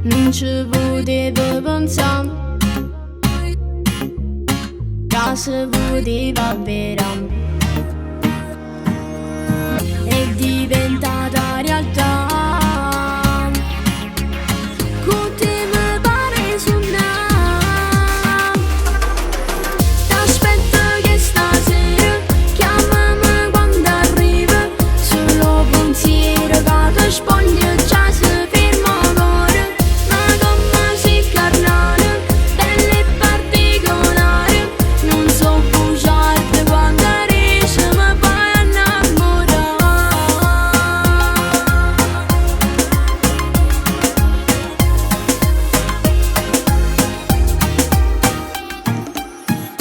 non ci potevo pensare, che si poteva vera, è diventata realtà. Con te mi pare suonare. T'aspetto che stasera chiamami quando arriva, solo pensiero che ti spoglia già si ferma ancora. Ma come si carnale, belle particolari, non so bugiarti quando riesci mi fai innamorare.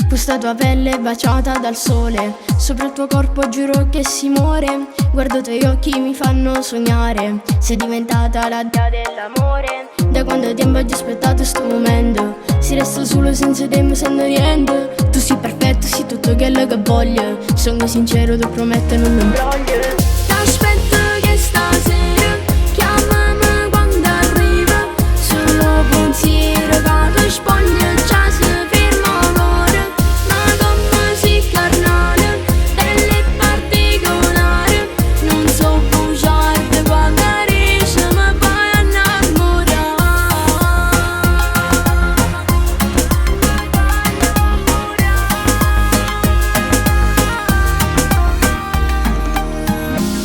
Questa tua pelle baciata dal sole, sopra il tuo corpo giuro che si muore. Guardo i tuoi occhi mi fanno sognare, sei diventata la dea dell'amore. Da quanto tempo ho aspettato sto momento, si resta solo senza tempo, senza niente. Tu sei perfetto, sei tutto quello che voglio, sono sincero, ti prometto non mi imbroglio. T'aspetto che stasera chiamami quando arriva, solo pensiero che ti spoglia già si ferma ancora. Ma come si carnale, belle particolari, non so bugiarti quando riesci mi fai innamorare.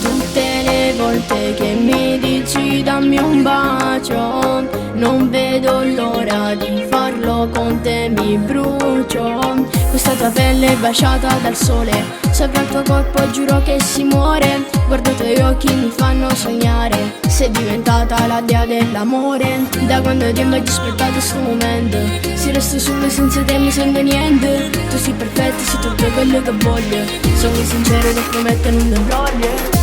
Tutte le volte che mi dici dammi un bacio, non vedo l'ora di farlo con te, mi brucio. Questa tua pelle baciata dal sole, sopra il tuo corpo giuro che si muore. Guardo i tuoi occhi mi fanno sognare, sei diventata la dea dell'amore. Da quando tempo ho aspettato sto momento, si resta solo senza tempo, senza niente. Tu sei perfetta, sei tutto quello che voglio, sono sincero, ti prometto non ti imbroglio.